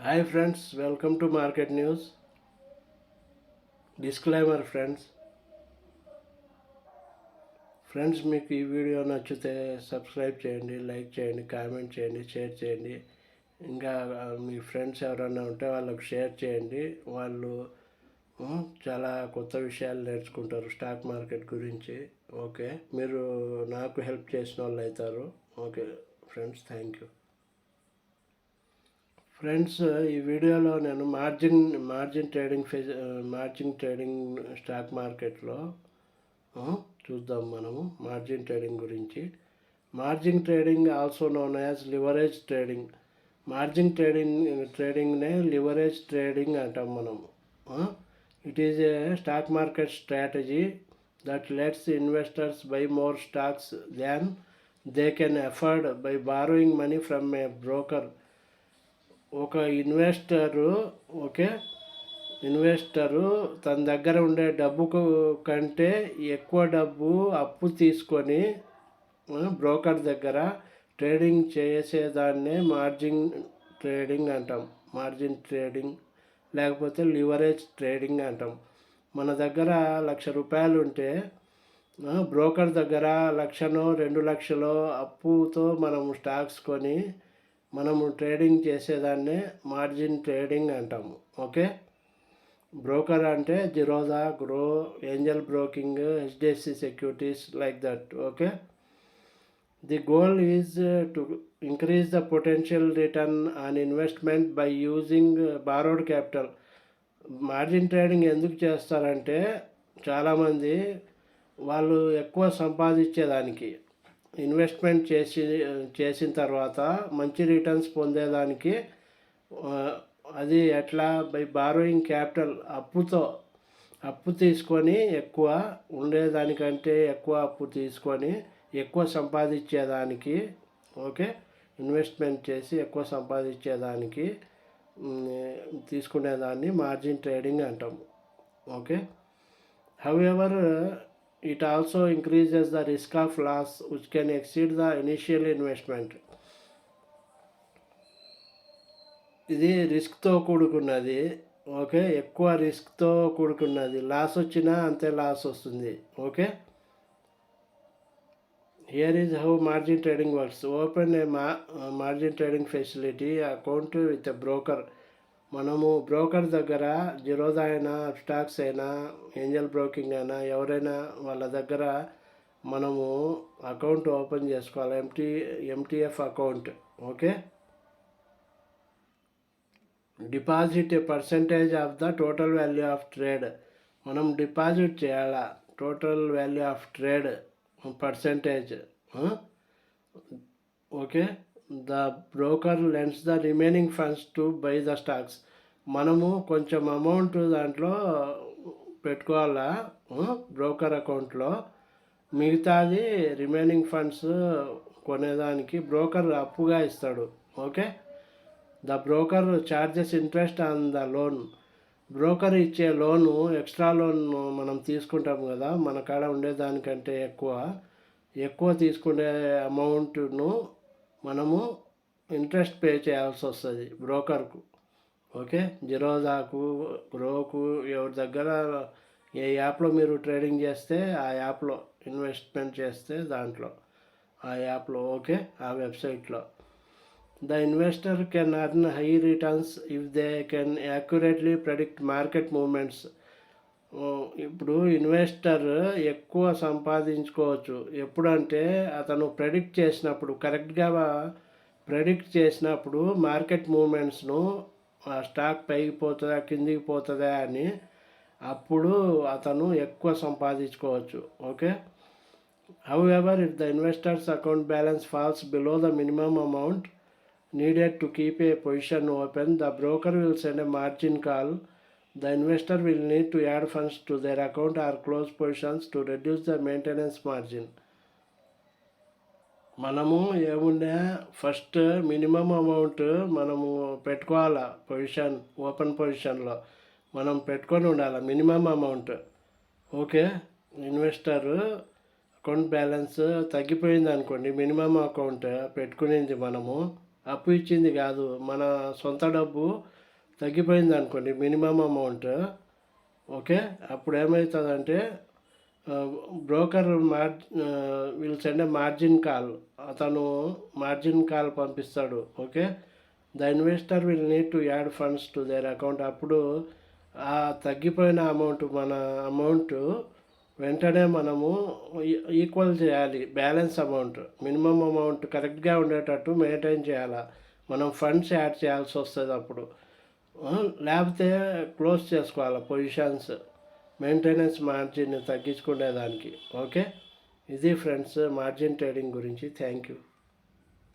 Hi friends, welcome to Market News. Disclaimer friends మీకు ఈ video నచ్చితే సబ్స్క్రైబ్ చేయండి, లైక్ చేయండి, కామెంట్ చేయండి, షేర్ చేయండి. ఇంకా మీ ఫ్రెండ్స్ ఎవరైనా ఉంటే వాళ్ళకు షేర్ చేయండి. వాళ్ళు చాలా కొత్త విషయాలు నేర్చుకుంటారు స్టాక్ మార్కెట్ గురించి. ఓకే, మీరు నాకు హెల్ప్ చేసిన వాళ్ళు అవుతారు. Okay friends, thank you. Friends, ఈ వీడియోలో నేను మార్జిన్ ట్రేడింగ్ స్టాక్ మార్కెట్లో చూద్దాం. మనము మార్జిన్ ట్రేడింగ్ గురించి. Margin trading also known as leverage trading. Margin ట్రేడింగ్నే లివరేజ్ ట్రేడింగ్ అంటాం మనము. It is a stock market strategy that lets investors buy more stocks than they can afford by borrowing money from a broker. ఒక investor తన దగ్గర ఉండే డబ్బుకు కంటే ఎక్కువ డబ్బు అప్పు తీసుకొని బ్రోకర్ దగ్గర ట్రేడింగ్ చేసేదాన్నే మార్జిన్ ట్రేడింగ్ అంటాం. మార్జిన్ ట్రేడింగ్ లేకపోతే లివరేజ్ ట్రేడింగ్ అంటాం. మన దగ్గర ₹1,00,000 ఉంటే బ్రోకర్ దగ్గర 1,00,000 2,00,000 అప్పుతో మనము స్టాక్స్ కొని మనము ట్రేడింగ్ చేసేదాన్నే మార్జిన్ ట్రేడింగ్ అంటాము. ఓకే, బ్రోకర్ అంటే Zerodha, grow, Angel broking, HDFC securities, like that. Okay, the goal is to increase the potential return on investment by using borrowed capital. Margin trading ఎందుకు చేస్తారంటే చాలామంది వాళ్ళు ఎక్కువ సంపాదించేదానికి, ఇన్వెస్ట్మెంట్ చేసిన తర్వాత మంచి రిటర్న్స్ పొందేదానికి. అది ఎట్లా? బై బారోయింగ్ క్యాపిటల్, అప్పు తీసుకొని ఎక్కువ ఉండేదానికంటే ఎక్కువ అప్పు తీసుకొని ఎక్కువ సంపాదించేదానికి. ఓకే, ఇన్వెస్ట్మెంట్ చేసి ఎక్కువ సంపాదించేదానికి తీసుకునేదాన్ని మార్జిన్ ట్రేడింగ్ అంటాము. Okay, however it also increases the risk of loss which can exceed the initial investment. ఇది రిస్క్తో కూడుకున్నది. ఓకే, ఎక్కువ రిస్క్తో కూడుకున్నది. లాస్ వచ్చినా అంతే లాస్ వస్తుంది. Okay, here is how margin trading works. Open A margin trading facility account with a broker. మనము broker దగ్గర జిరోదా అయినా, స్టాక్స్ అయినా, ఏంజల్ బ్రోకింగ్ అయినా, ఎవరైనా వాళ్ళ దగ్గర మనము అకౌంట్ ఓపెన్ చేసుకోవాలి. MTF account. Okay, deposit A percentage of the total value of trade. మనం డిపాజిట్ చేయాలా total value of trade percentage. Okay, the broker lends the remaining funds to buy the stocks. మనము కొంచెం amount దాంట్లో పెట్టుకోవాలా broker అకౌంట్లో, మిగతాది remaining funds కొనేదానికి broker అప్పుగా ఇస్తాడు. Okay, the broker charges interest on the loan. Broker ఇచ్చే లోను, ఎక్స్ట్రా లోన్ మనం తీసుకుంటాం కదా, మన కాడ ఉండేదానికంటే ఎక్కువ తీసుకునే అమౌంట్ను మనము ఇంట్రెస్ట్ పే చేయాల్సి వస్తుంది బ్రోకర్కు. ఓకే, జిరోదాకు, గ్రోకు, ఎవరి దగ్గర ఏ యాప్లో మీరు ట్రేడింగ్ చేస్తే ఆ యాప్లో ఇన్వెస్ట్మెంట్ చేస్తే దాంట్లో ఆ యాప్లో, ఓకే, ఆ వెబ్సైట్లో the investor can earn high returns if they can accurately predict market moments. ఇప్పుడు ఇన్వెస్టర్ ఎక్కువ సంపాదించుకోవచ్చు ఎప్పుడంటే అతను కరెక్ట్గా ప్రెడిక్ట్ చేసినప్పుడు మార్కెట్ మూమెంట్స్ను, ఆ స్టాక్ పైకి పోతుందా కిందికి పోతుందా అని అప్పుడు అతను ఎక్కువ సంపాదించుకోవచ్చు. Okay, however if the investor's account balance falls below the minimum amount needed to keep a position open, the broker will send a margin call. The investor will need to add funds to their account or close positions to reduce the maintenance margin. మనము ఏముండే first minimum amount మనము పెట్టుకోవాలా. Open పొజిషన్లో మనం పెట్టుకొని ఉండాలి minimum amount. Okay, investor account balance తగ్గిపోయింది అనుకోండి, మినిమం అకౌంట్ పెట్టుకునేది మనము అప్పు ఇచ్చింది కాదు, మన సొంత డబ్బు తగ్గిపోయింది అనుకోండి మినిమం అమౌంట్, ఓకే, అప్పుడు ఏమవుతుందంటే broker will send a margin call, అతను మార్జిన్ కాల్ పంపిస్తాడు, okay. The investor will need to add funds to their account. అప్పుడు ఆ తగ్గిపోయిన మన అమౌంట్ వెంటనే మనము ఈక్వల్ చేయాలి, బ్యాలెన్స్ అమౌంట్, మినిమం అమౌంట్ కరెక్ట్గా ఉండేటట్టు మెయింటైన్ చేయాలి. మనం ఫండ్స్ యాడ్ చేయాల్సి వస్తుంది అప్పుడు, లేకపోతే క్లోజ్ చేసుకోవాలి పొజిషన్స్, మెయింటెనెన్స్ మార్జిన్ తగ్గించుకునేదానికి, ఓకే. ఇది ఫ్రెండ్స్ మార్జిన్ ట్రేడింగ్ గురించి. Thank you.